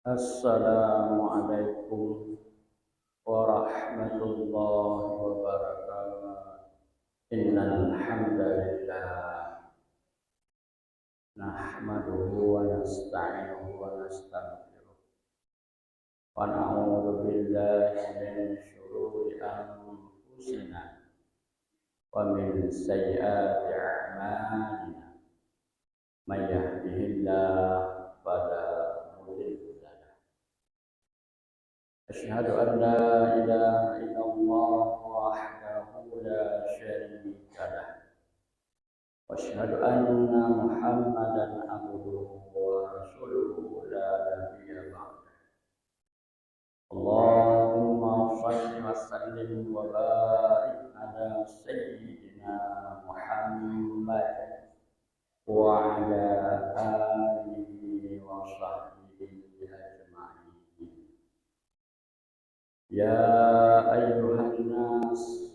Assalamualaikum warahmatullahi wabarakatuh. Innal hamdalillah nahmaduhu wa nasta'inuhu wa nastaghfiruh wa na'udzu billahi min shururi anfusina wa min sayyiati a'malina. May yahdihillahu fala mudilla lahu. Asyhadu an la ilaha illallah wahdahu la syarika lah. Wa asyhadu anna Muhammadan abduhu wa rasuluhu la nabiyya ba'dah. Allahumma shalli wa sallim wa barik ala sayyidina Muhammad wa ala alihi wa sahbihi ajma'in. Ya ayyuhan nas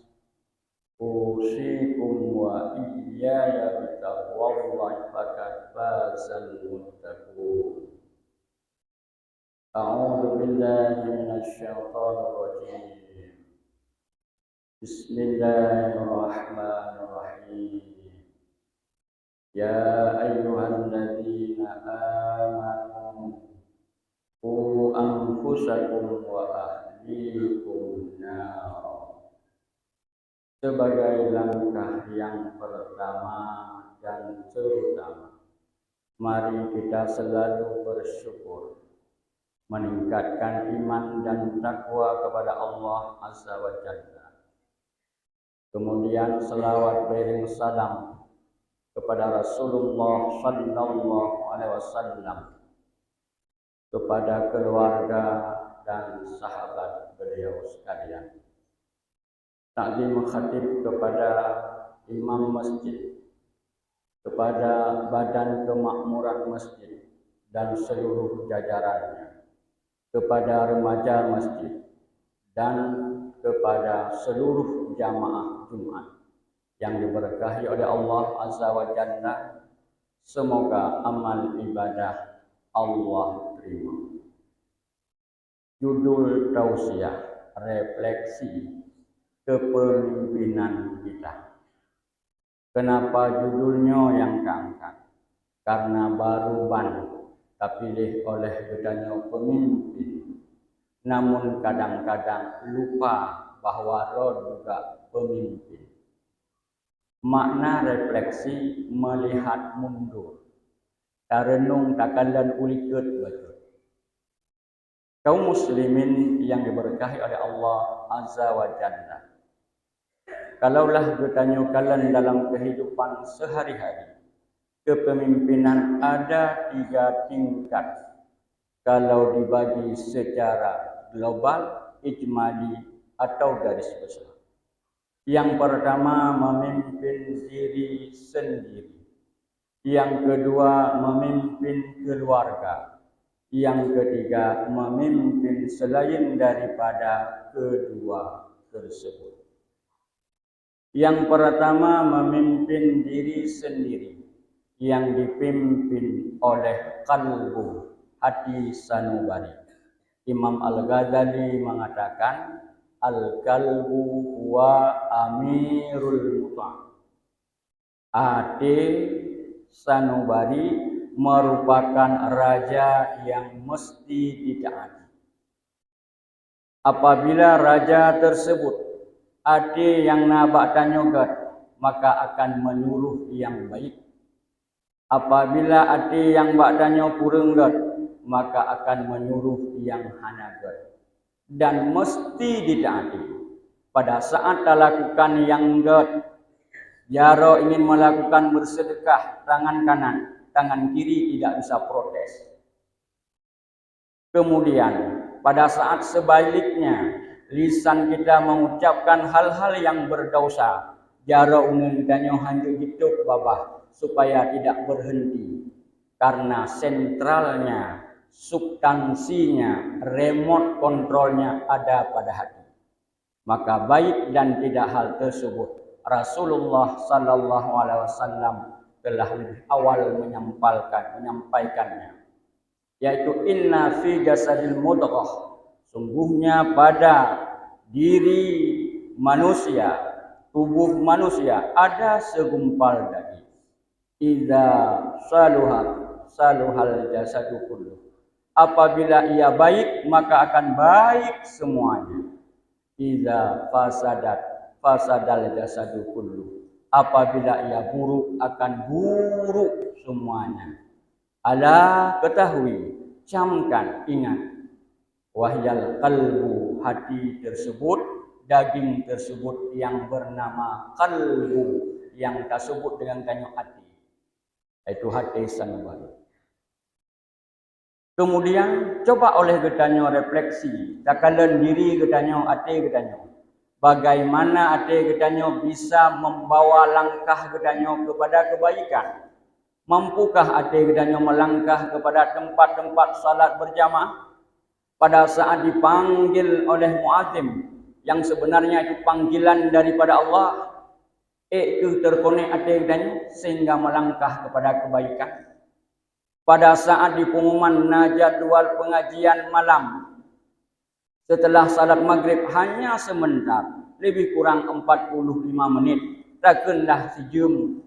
usikum wa iyaya bitaqwallahi faqad fazal muttaqun. A'udzu billahi minasy syaithanir rajim. Bismillahirrahmanirrahim. Ya ayyuhalladzina amanu qu anfusakum wa ahlikum nar. Sebagai langkah yang pertama dan terutama, mari kita selalu bersyukur, meningkatkan iman dan takwa kepada Allah Azza wa Jalla. Kemudian selawat beriring salam kepada Rasulullah sallallahu alaihi wasallam, kepada keluarga dan sahabat beliau sekalian. Taklim khatib kepada imam masjid, kepada badan kemakmuran masjid dan seluruh jajarannya, kepada remaja masjid dan kepada seluruh jamaah Jumat yang diberkahi oleh Allah Azza wa Jalla. Semoga amal ibadah Allah terima. Judul tausiah, refleksi kepemimpinan kita. Kenapa judulnya yang keangkat? Karena baruban terpilih oleh bedanya pemimpin. Namun kadang-kadang lupa bahwa roh juga pemimpin. Makna refleksi melihat mundur. Tarenung takalan uliket betul. Kaum muslimin yang diberkahi oleh Allah Azza wa Jalla. Kalaulah bertanya kalian dalam kehidupan sehari-hari, kepemimpinan ada 3 tingkat. Kalau dibagi secara global, ijmali atau garis besar. Yang pertama, memimpin diri sendiri. Yang kedua, memimpin keluarga. Yang ketiga, memimpin selain daripada kedua tersebut. Yang pertama, memimpin diri sendiri, yang dipimpin oleh qalbu, hati sanubari. Imam Al-Ghazali mengatakan, al-qalbu huwa amirul muta'. Hati sanubari merupakan raja yang mesti ditaati. Apabila raja tersebut ada yang nabak tanyogat, maka akan menyuruh yang baik. Apabila ada yang bak tanyo kurenggat, maka akan menyuruh yang hanagat. Dan mesti ditaati. Pada saat lakukan yang gat, jaro ingin melakukan bersedekah, tangan kanan, tangan kiri tidak bisa protes. Kemudian pada saat sebaliknya, lisan kita mengucapkan hal-hal yang berdosa, jaro ingin danyo hanju hidup babah supaya tidak berhenti, karena sentralnya, substansinya, remote kontrolnya ada pada hati. Maka baik dan tidak hal tersebut Rasulullah sallallahu alaihi wasallam telah lebih awal menyampaikannya. yaitu inna fi jasadil mudghah, sungguhnya pada diri manusia, tubuh manusia ada segumpal daging. Idza saluhal jasadu kullu. Apabila ia baik, maka akan baik semuanya. Idza fasadal jasadu kullu. Apabila ia buruk, akan buruk semuanya. Ala, ketahui, camkan, ingat. Wahyal qalbu, hati tersebut, daging tersebut yang bernama qalbu, yang tersebut dengan kanyu hati. Itu hati sanubari. Kemudian coba oleh getanyo refleksi, takalan diri getanyo, hati getanyo. Bagaimana hati getanyo bisa membawa langkah getanyo kepada kebaikan? Mampukah hati getanyo melangkah kepada tempat-tempat salat berjamaah? Pada saat dipanggil oleh muadzin, yang sebenarnya itu panggilan daripada Allah, itu terkonek hati getanyo sehingga melangkah kepada kebaikan. Pada saat di pengumuman jadwal pengajian malam setelah salat maghrib hanya sebentar, lebih kurang 45 menit, takkanlah sejam.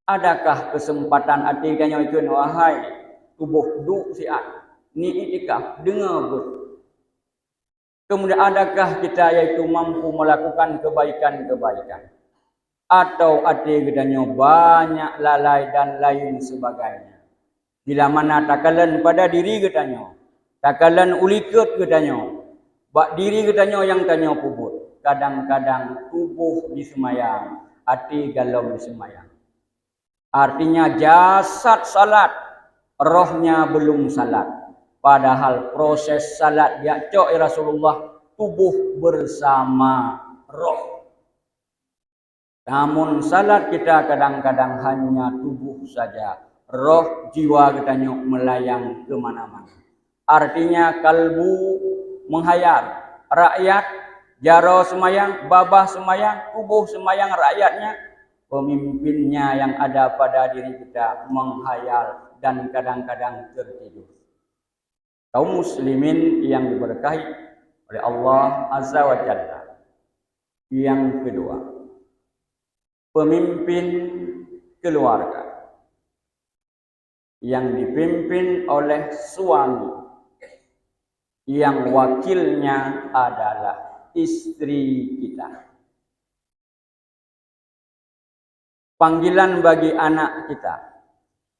Adakah kesempatan hati kanyo itu, wahai tubuh duk siat ni itikaf dengar ber. Kemudian adakah kita yaitu mampu melakukan kebaikan-kebaikan, atau hati kanyo banyak lalai dan lain sebagainya. Bila mana takalan pada diri getanyo, takalan uliket getanyo, bak diri getanyo yang tanyo puput. Kadang-kadang tubuh disemayang, hati galau disemayang. Artinya jasad salat, rohnya belum salat. Padahal proses salat ya cok Rasulullah, tubuh bersama roh. Namun salat kita kadang-kadang hanya tubuh saja. Roh jiwa getanyo melayang kemana-mana. Artinya kalbu menghayal. Rakyat jaro semayang, babah semayang, tubuh semayang rakyatnya. Pemimpinnya yang ada pada diri kita menghayal dan kadang-kadang tertidur. Kaum muslimin yang diberkahi oleh Allah Azza wa Jalla. Yang kedua, pemimpin keluarga yang dipimpin oleh suami yang wakilnya adalah istri kita. Panggilan bagi anak kita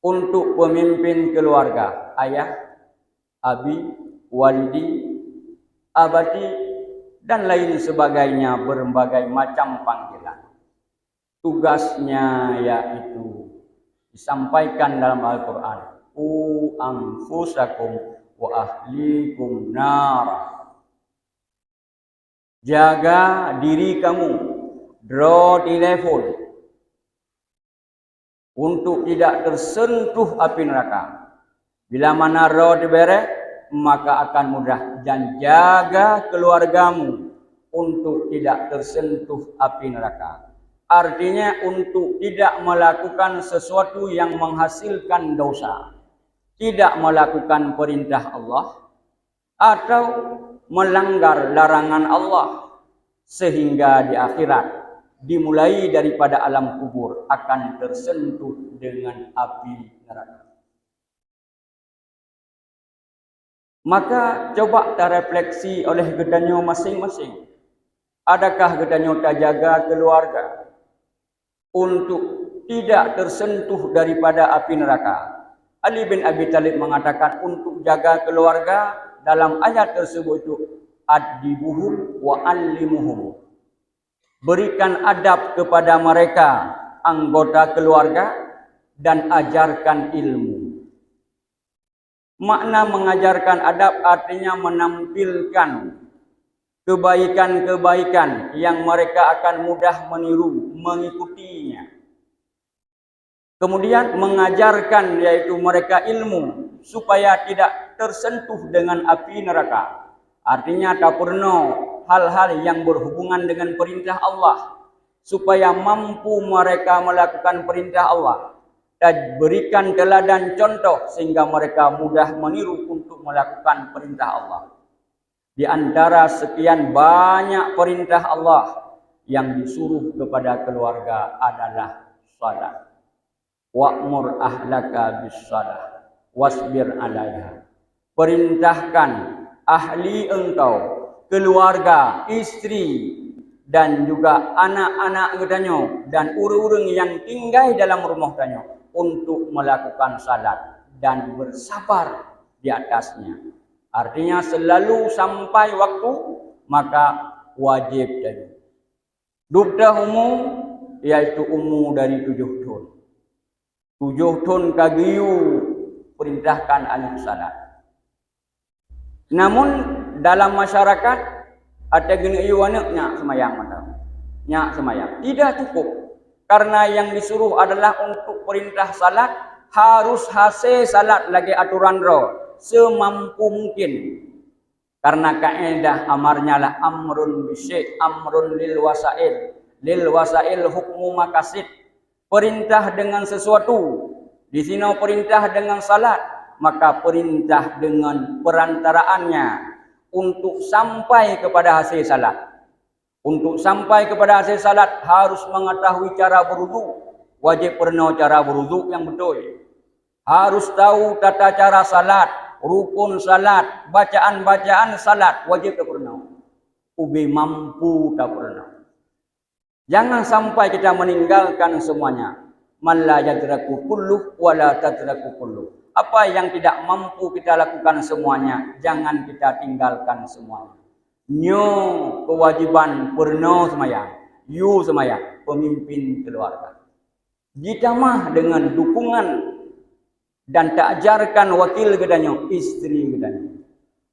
untuk pemimpin keluarga, ayah, abi, walidi, abadi, dan lain sebagainya, berbagai macam panggilan. Tugasnya yaitu disampaikan dalam Al-Quran, Qu anfusakum wa ahlikum nara. Jaga diri kamu, draw the level, untuk tidak tersentuh api neraka. Bila mana draw dibere, maka akan mudah. Dan jaga keluargamu untuk tidak tersentuh api neraka. Artinya untuk tidak melakukan sesuatu yang menghasilkan dosa, tidak melakukan perintah Allah, atau melanggar larangan Allah, sehingga di akhirat dimulai daripada alam kubur akan tersentuh dengan api neraka. Maka coba terefleksi oleh gedanyo masing-masing. Adakah gedanyo terjaga keluarga untuk tidak tersentuh daripada api neraka? Ali bin Abi Thalib mengatakan untuk jaga keluarga dalam ayat tersebut itu adibuhum wa allimuhum. Berikan adab kepada mereka anggota keluarga dan ajarkan ilmu. Makna mengajarkan adab artinya menampilkan kebaikan-kebaikan yang mereka akan mudah meniru, mengikutinya. Kemudian mengajarkan yaitu mereka ilmu supaya tidak tersentuh dengan api neraka. Artinya tak perlu hal-hal yang berhubungan dengan perintah Allah, supaya mampu mereka melakukan perintah Allah dan berikan teladan contoh sehingga mereka mudah meniru untuk melakukan perintah Allah. Di antara sekian banyak perintah Allah yang disuruh kepada keluarga adalah salat. Wa'mur ahlaka bis-shalah wasbir 'alaiha. Perintahkan ahli engkau, keluarga, istri dan juga anak-anak katanya dan orang-orang yang tinggal dalam rumah katanya untuk melakukan salat dan bersabar di atasnya. Artinya selalu sampai waktu maka wajib tadi. Dubda umum iaitu umur dari 7 tahun. 7 tahun kagiu perintahkan anak salat. Namun dalam masyarakat ada gini iu anak nyak semayang mata. Nyak semayang. Tidak cukup. Karena yang disuruh adalah untuk perintah salat harus hasil salat lagi aturan roh semampu mungkin. Karena kaedah amarnya lah amrun bisyai amrun lil wasail. Lil wasail hukmu makasid. Perintah dengan sesuatu. Di sini perintah dengan salat, maka perintah dengan perantaraannya untuk sampai kepada hasil salat. Untuk sampai kepada hasil salat harus mengetahui cara berwudu. Wajib pernah cara berwudu yang betul. Harus tahu tata cara salat, rukun salat, bacaan-bacaan salat, wajib tak pernah. Ubi mampu tak pernah. Jangan sampai kita meninggalkan semuanya. Man la yadraku kulluh wa la tadraku kulluh. Apa yang tidak mampu kita lakukan semuanya, jangan kita tinggalkan semuanya. Nyo kewajiban pernah semayang, you semayang, pemimpin keluarga. Ditambah dengan dukungan dan tak ajarkan wakil gedanya, istri gedanya.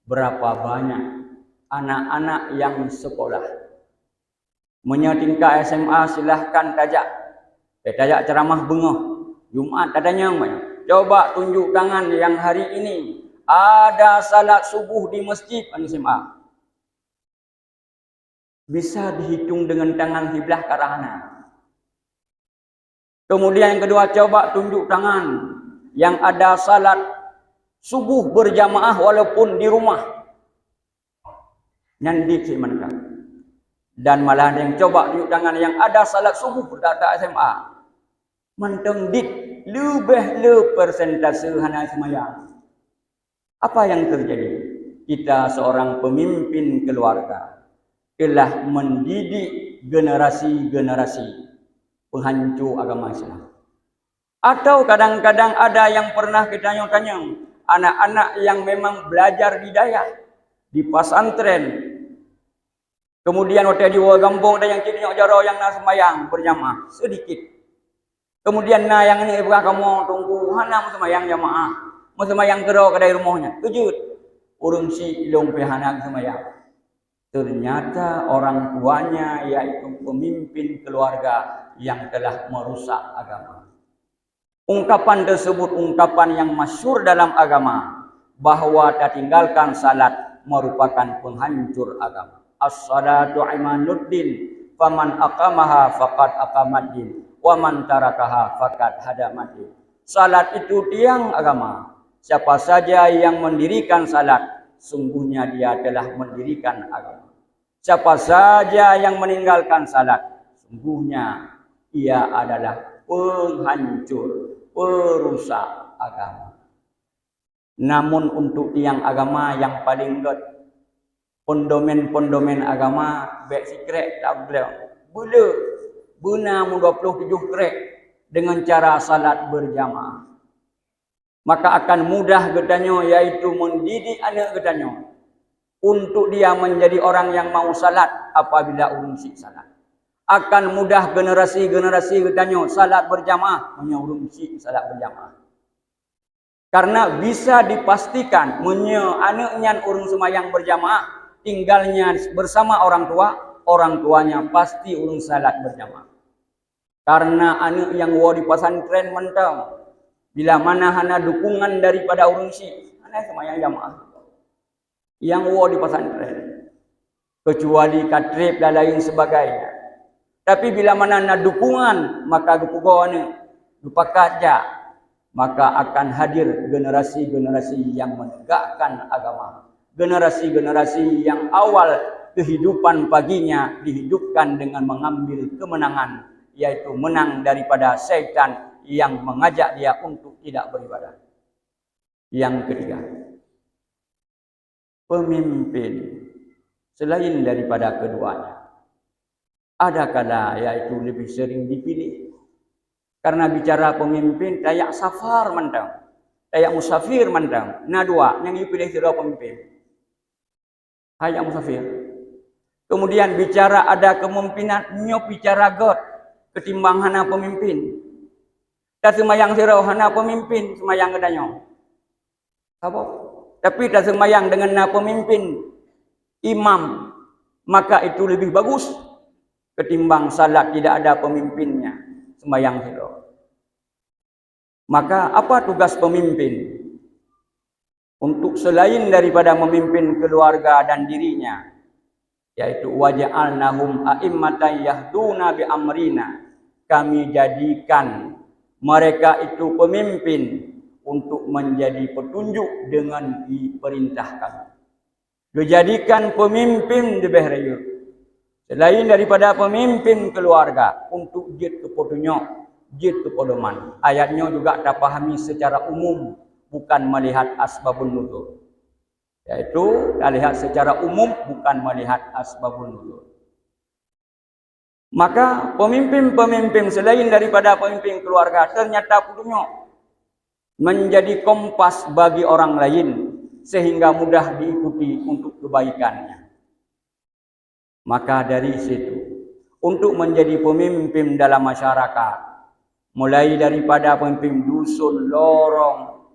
Berapa banyak anak-anak yang sekolah menyatingkan SMA silahkan tajak. Tajak ceramah bengah Jumat adanya banyak. Coba tunjuk tangan yang hari ini ada salat subuh di masjid SMA. Bisa dihitung dengan tangan sebelah ke arah kanan. Kemudian yang kedua, coba tunjuk tangan yang ada salat subuh berjamaah walaupun di rumah. Nyandi si mereka. Dan malah ada yang coba tunjuk tangan yang ada salat subuh berdata SMA. Menteng dik lebih le persentase hana semayang. Apa yang terjadi? Kita seorang pemimpin keluarga telah mendidik generasi-generasi penghancur agama Islam. Atau kadang-kadang ada yang pernah kita tanya anak-anak yang memang belajar di daerah, di pesantren. Kemudian waktu di kampung ada yang ciri jaro yang nak semayang berjamaah sedikit. Kemudian yang ini kamu tunggu hana semayang jamaah, semayang kero kedai rumahnya. Kejut urung si ilong pehana semayang. Ternyata orang tuanya yaitu pemimpin keluarga yang telah merusak agama. Ungkapan tersebut ungkapan yang masyhur dalam agama bahwa tak tinggalkan salat merupakan penghancur agama. As-salatu imanuddin faman aqamaha faqad aqamaddin wa man tarakaha faqad hadamaddin. Salat itu tiang agama. Siapa saja yang mendirikan salat, sungguhnya dia telah mendirikan agama. Siapa saja yang meninggalkan salat, sungguhnya ia adalah penghancur, perusak agama. Namun untuk tiang agama yang paling got, pondomen-pondomen agama baik sikret tak boleh. Buna 27 krek dengan cara salat berjamaah. Maka akan mudah katanya yaitu mendidik anak katanya untuk dia menjadi orang yang mau salat apabila urungsi salat. Akan mudah generasi-generasi katanya salat berjamaah punya urungsi salat berjamaah. Karena bisa dipastikan anaknya urung semayang berjamaah tinggalnya bersama orang tuanya pasti urung salat berjamaah. Karena anak yang wa di pesantren mentang bila mana hana dukungan daripada urung si hana semayang jamaah. Yang wa di pesantren kecuali katrib dan lain sebagainya. Tapi bila mana hana dukungan maka dukungan lupa kaja maka akan hadir generasi-generasi yang menegakkan agama. Generasi-generasi yang awal kehidupan paginya dihidupkan dengan mengambil kemenangan, yaitu menang daripada syaitan yang mengajak dia untuk tidak beribadah. Yang ketiga, pemimpin selain daripada keduanya, ada kala yaitu lebih sering dipilih. Karena bicara pemimpin, tayak safar mandang, tayak musafir mandang. Nah dua, yang dipilih kira pemimpin. Tayak musafir. Kemudian bicara ada kemungkinan nyop bicara God ketimbang hana pemimpin. Tak semayang sirau hana pemimpin semayang kedanyo. Apa? Tapi tak semayang dengan na pemimpin imam, maka itu lebih bagus ketimbang salat tidak ada pemimpinnya semayang sirau. Maka apa tugas pemimpin? Untuk selain daripada memimpin keluarga dan dirinya, yaitu waja'alnahum a'immatan yahduna bi amrina, kami jadikan mereka itu pemimpin untuk menjadi petunjuk dengan diperintahkan. Dijadikan pemimpin di Bahrayu. Selain daripada pemimpin keluarga untuk jid ke petunjuk, jid ke pedoman. Ayatnya juga tak pahami secara umum, bukan melihat asbabun nuzul. Yaitu lihat secara umum, bukan melihat asbabun nuzul. Maka pemimpin-pemimpin selain daripada pemimpin keluarga ternyata petunjuk menjadi kompas bagi orang lain sehingga mudah diikuti untuk kebaikannya. Maka dari situ, untuk menjadi pemimpin dalam masyarakat, mulai daripada pemimpin dusun, lorong,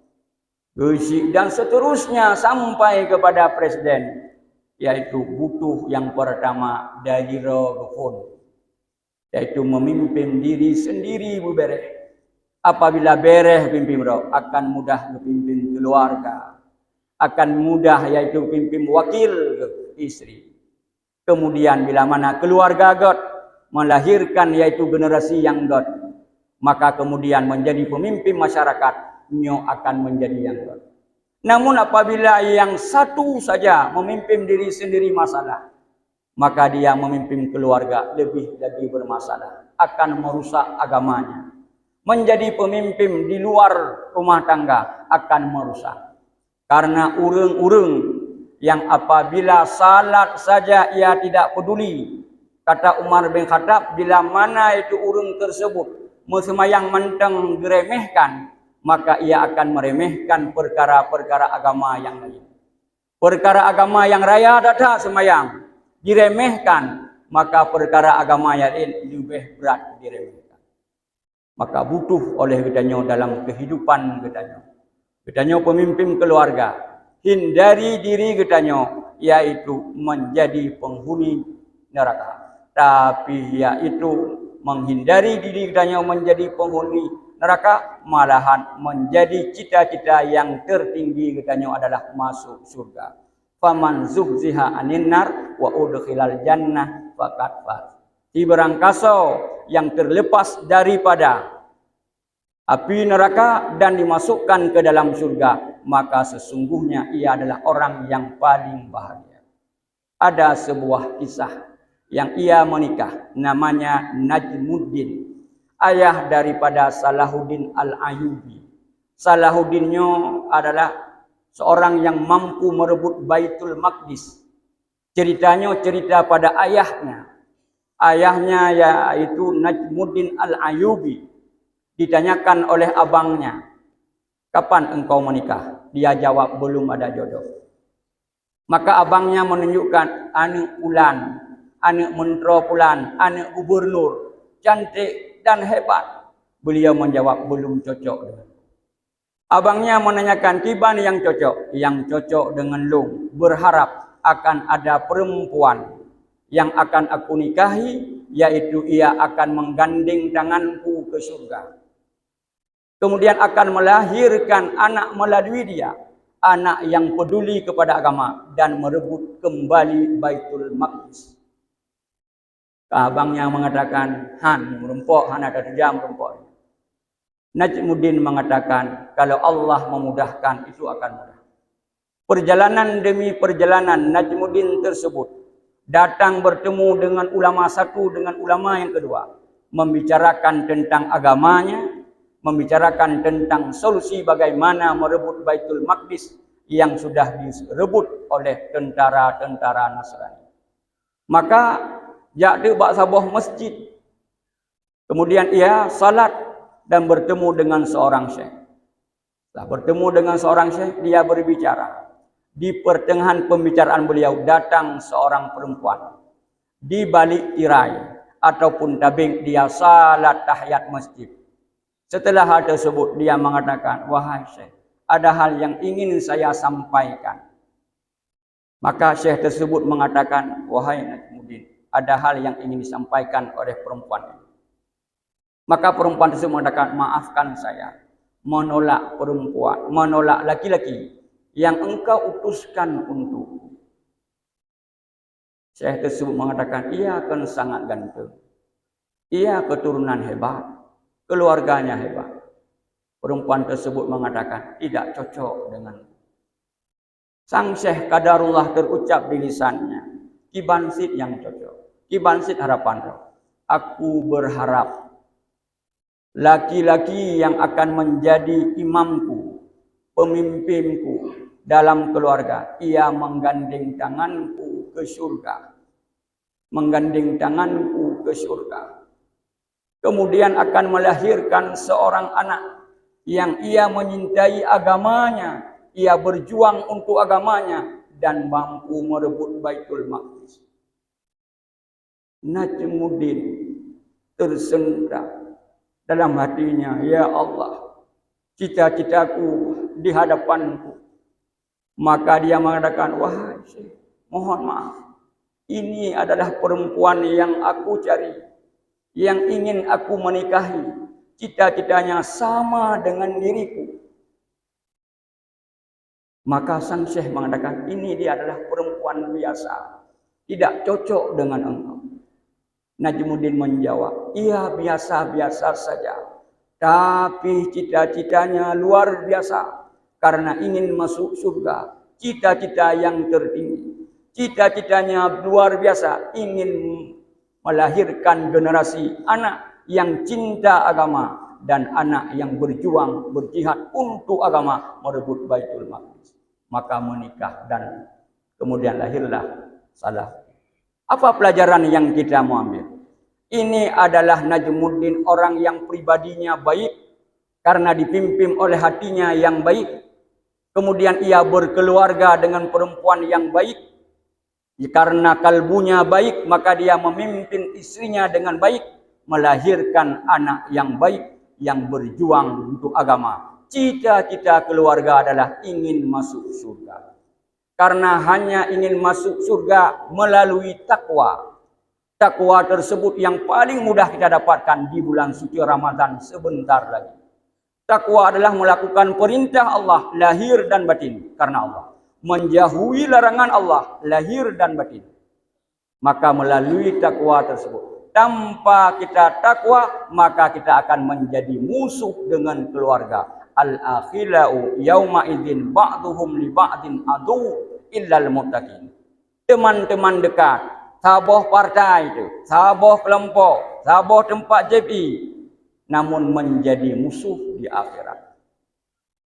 gesik dan seterusnya sampai kepada presiden, yaitu butuh yang pertama dari rohun, yaitu memimpin diri sendiri berbereh. Apabila bereh pimpin roh, akan mudah pimpin keluarga, akan mudah yaitu pimpin wakil istri. Kemudian bila mana keluarga God melahirkan yaitu generasi yang God, maka kemudian menjadi pemimpin masyarakat, nyo akan menjadi yang God. Namun apabila yang satu saja memimpin diri sendiri masalah, maka dia memimpin keluarga lebih lagi bermasalah, akan merusak agamanya. Menjadi pemimpin di luar rumah tangga akan merusak. Karena urung-urung yang apabila salat saja ia tidak peduli. Kata Umar bin Khattab, bila mana itu urung tersebut semayang menteng diremehkan, maka ia akan meremehkan perkara-perkara agama yang lain. Perkara agama yang raya tak semayang diremehkan, maka perkara agama yang lain lebih berat diremehkan. Maka butuh oleh kedanyo dalam kehidupan kedanyo. Kedanyo pemimpin keluarga, hindari diri kedanyo yaitu menjadi penghuni neraka. Tapi yaitu menghindari diri kedanyo menjadi penghuni neraka, malahan menjadi cita-cita yang tertinggi kedanyo adalah masuk surga. Faman zuhziha anin nar wa udkhilal jannah faqad faz. Barang kaso yang terlepas daripada api neraka dan dimasukkan ke dalam surga, maka sesungguhnya ia adalah orang yang paling bahagia. Ada sebuah kisah yang ia menikah, namanya Najmuddin, ayah daripada Salahuddin Al-Ayyubi. Salahuddinnya adalah seorang yang mampu merebut Baitul Maqdis. Ceritanya cerita pada ayahnya. Ayahnya yaitu Najmuddin Al-Ayyubi. Ditanyakan oleh abangnya, kapan engkau menikah? Dia jawab, belum ada jodoh. Maka abangnya menunjukkan anak Ulan, anak menteri Pulan, anak gubernur, cantik dan hebat. Beliau menjawab, belum cocok dengan. Abangnya menanyakan, kiban yang cocok? Yang cocok dengan lu, berharap akan ada perempuan yang akan aku nikahi, yaitu ia akan menggandeng tanganku ke surga. Kemudian akan melahirkan anak melalui dia, anak yang peduli kepada agama dan merebut kembali Baitul Maqdis. Abangnya mengatakan, Han merempok, Han ada 3 jam merempok. Najmuddin mengatakan, kalau Allah memudahkan itu akan mudah. Perjalanan demi perjalanan Najmuddin tersebut datang bertemu dengan ulama satu dengan ulama yang kedua, membicarakan tentang agamanya, membicarakan tentang solusi bagaimana merebut Baitul Maqdis yang sudah direbut oleh tentara-tentara Nasrani. Maka jadi bak sabuh masjid. Kemudian ia salat dan bertemu dengan seorang syekh. Setelah bertemu dengan seorang syekh, dia berbicara. Di pertengahan pembicaraan beliau datang seorang perempuan. Di balik tirai ataupun tabing dia salat tahiyat masjid. Setelah hal tersebut dia mengatakan, wahai syekh, ada hal yang ingin saya sampaikan. Maka syekh tersebut mengatakan, wahai Najmuddin, ada hal yang ingin disampaikan oleh perempuan ini. Maka perempuan tersebut mengatakan, maafkan saya, menolak perempuan, menolak laki-laki yang engkau utuskan untukku. Syekh tersebut mengatakan, ia akan sangat ganteng, ia keturunan hebat, keluarganya hebat. Perempuan tersebut mengatakan, tidak cocok denganku. Sang syekh qadarullah terucap di lisannya, Kibansit yang cocok, Kibansit harapan roh. Aku berharap laki-laki yang akan menjadi imamku, pemimpinku dalam keluarga, ia menggandeng tanganku ke surga. Menggandeng tanganku ke surga. Kemudian akan melahirkan seorang anak yang ia menyintai agamanya, ia berjuang untuk agamanya dan mampu merebut Baitul Maqdis. Najmuddin tersentak dalam hatinya, ya Allah, cita-citaku di hadapanku. Maka dia mengatakan, wahai syekh, mohon maaf, ini adalah perempuan yang aku cari, yang ingin aku menikahi, cita-citanya sama dengan diriku. Maka sang syekh mengatakan, ini dia adalah perempuan biasa, tidak cocok dengan engkau. Najmuddin menjawab, iya biasa-biasa saja, tapi cita-citanya luar biasa karena ingin masuk surga. Cita-cita yang tertinggi, cita-citanya luar biasa, ingin melahirkan generasi anak yang cinta agama dan anak yang berjuang, berjihad untuk agama, merebut Baitul Maqdis. Maka menikah dan kemudian lahirlah Salah. Apa pelajaran yang kita mau ambil? Ini adalah Najmuddin orang yang pribadinya baik karena dipimpin oleh hatinya yang baik. Kemudian ia berkeluarga dengan perempuan yang baik. Karena kalbunya baik, maka dia memimpin istrinya dengan baik, melahirkan anak yang baik yang berjuang untuk agama. Cita-cita keluarga adalah ingin masuk surga. Karena hanya ingin masuk surga melalui takwa. Takwa tersebut yang paling mudah kita dapatkan di bulan suci Ramadan sebentar lagi. Takwa adalah melakukan perintah Allah lahir dan batin karena Allah. Menjauhi larangan Allah lahir dan batin. Maka melalui takwa tersebut. Tanpa kita takwa, maka kita akan menjadi musuh dengan keluarga. Al-akhilau yauma idzin ba'duhum li ba'din adu illal muttaqin. Teman-teman dekat, saboh partai itu, saboh kelompok, saboh tempat JP, namun menjadi musuh di akhirat.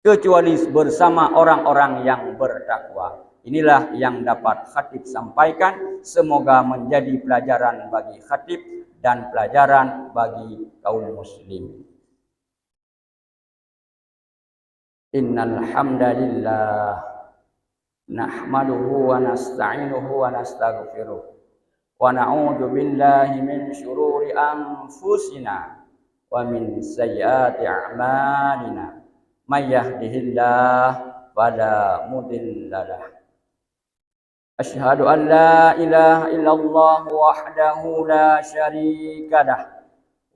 Kecuali bersama orang-orang yang bertakwa. Inilah yang dapat khatib sampaikan. Semoga menjadi pelajaran bagi khatib dan pelajaran bagi kaum muslim. Innal hamdalillah nahmaduhu wa nasta'inuhu wa nastaghfiruh wa na'udzu billahi min syururi anfusina wa min sayyiati a'malina may yahdihillahu fala mudilla lahu asyhadu an la ilaha illallah wahdahu la syarika lahu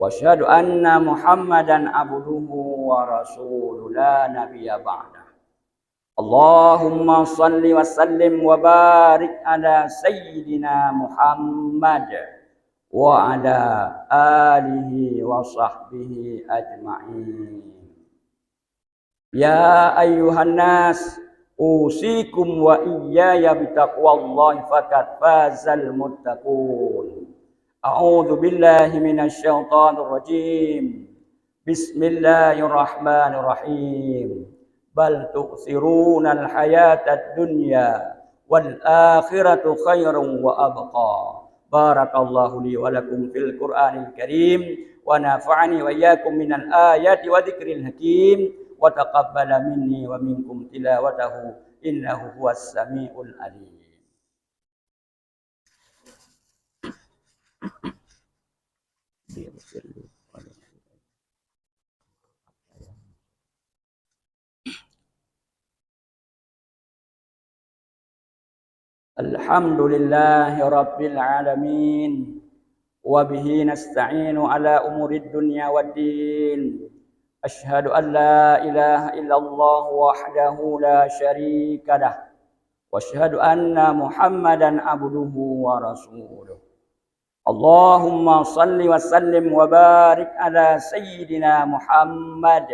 wa asyhadu anna Muhammadan abduhu wa rasuluhu la nabiyya ba'dah. Allahumma salli wa sallim wa barik ala sayyidina Muhammad وعلى آله وصحبه أجمعين. يا أيها الناس أوصيكم وإياي بتقوى الله فقد فاز المتقون. أعوذ بالله من الشيطان الرجيم. بسم الله الرحمن الرحيم. بل تؤثرون الحياة الدنيا والآخرة خير وأبقى. بارك الله لي ولكم في القرآن الكريم ونفعني وإياكم من الآيات وذكر الحكيم وتقبل مني ومنكم تلاوته إنه هو السميع العليم. Alhamdulillahi Rabbil Alamin. Wabihi nasta'inu ala umuri dunya waddin. Ashhadu an la ilaha illallah wahdahu la syarika lah. Wa ashhadu anna Muhammadan abduhu wa rasuluh. Allahumma salli wa sallim wa barik ala sayyidina Muhammad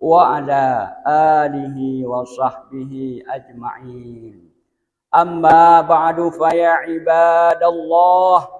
wa ala alihi wa sahbihi ajma'in. Amma ba'du fa ya ibadallah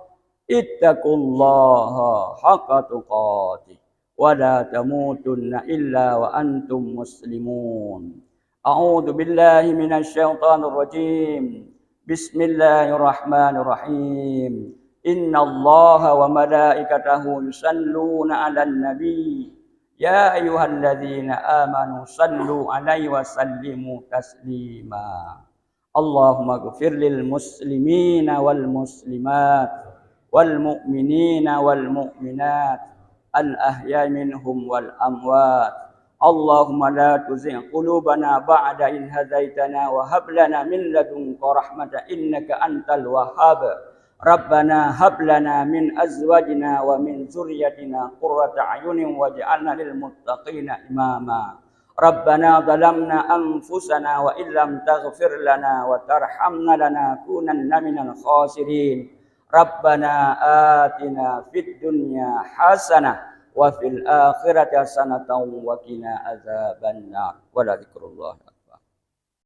ittaqullaha haqqa tuqatih wa la tamutunna illa wa antum muslimun. A'udzu billahi minasy syaithanir rajim. Bismillahirrahmanirrahim. Innallaha wa malaikatahu yusalluna 'alan nabi. Ya ayyuhalladzina amanu sallu 'alaihi wa sallimu taslima. Allahumma ghfir lil muslimina wal muslimat wal mu'minina wal mu'minat al ahya'i minhum wal amwat. Allahumma la tuzigh qulubana ba'da idh hadaitana wa hab lana min ladunka rahmatan innaka antal wahhab. Rabbana hab lana min azwajina wa min dzurriyyatina qurrata a'yunin waj'alna lil muttaqina imama. Rabbana zalamna anfusana wa illam taghfir lana wa tarhamna lanakunanna minal khasirin. Rabbana atina fid dunya hasanah wa fil akhirati hasanatan wa qina adzabannar. Wa la dzikrullah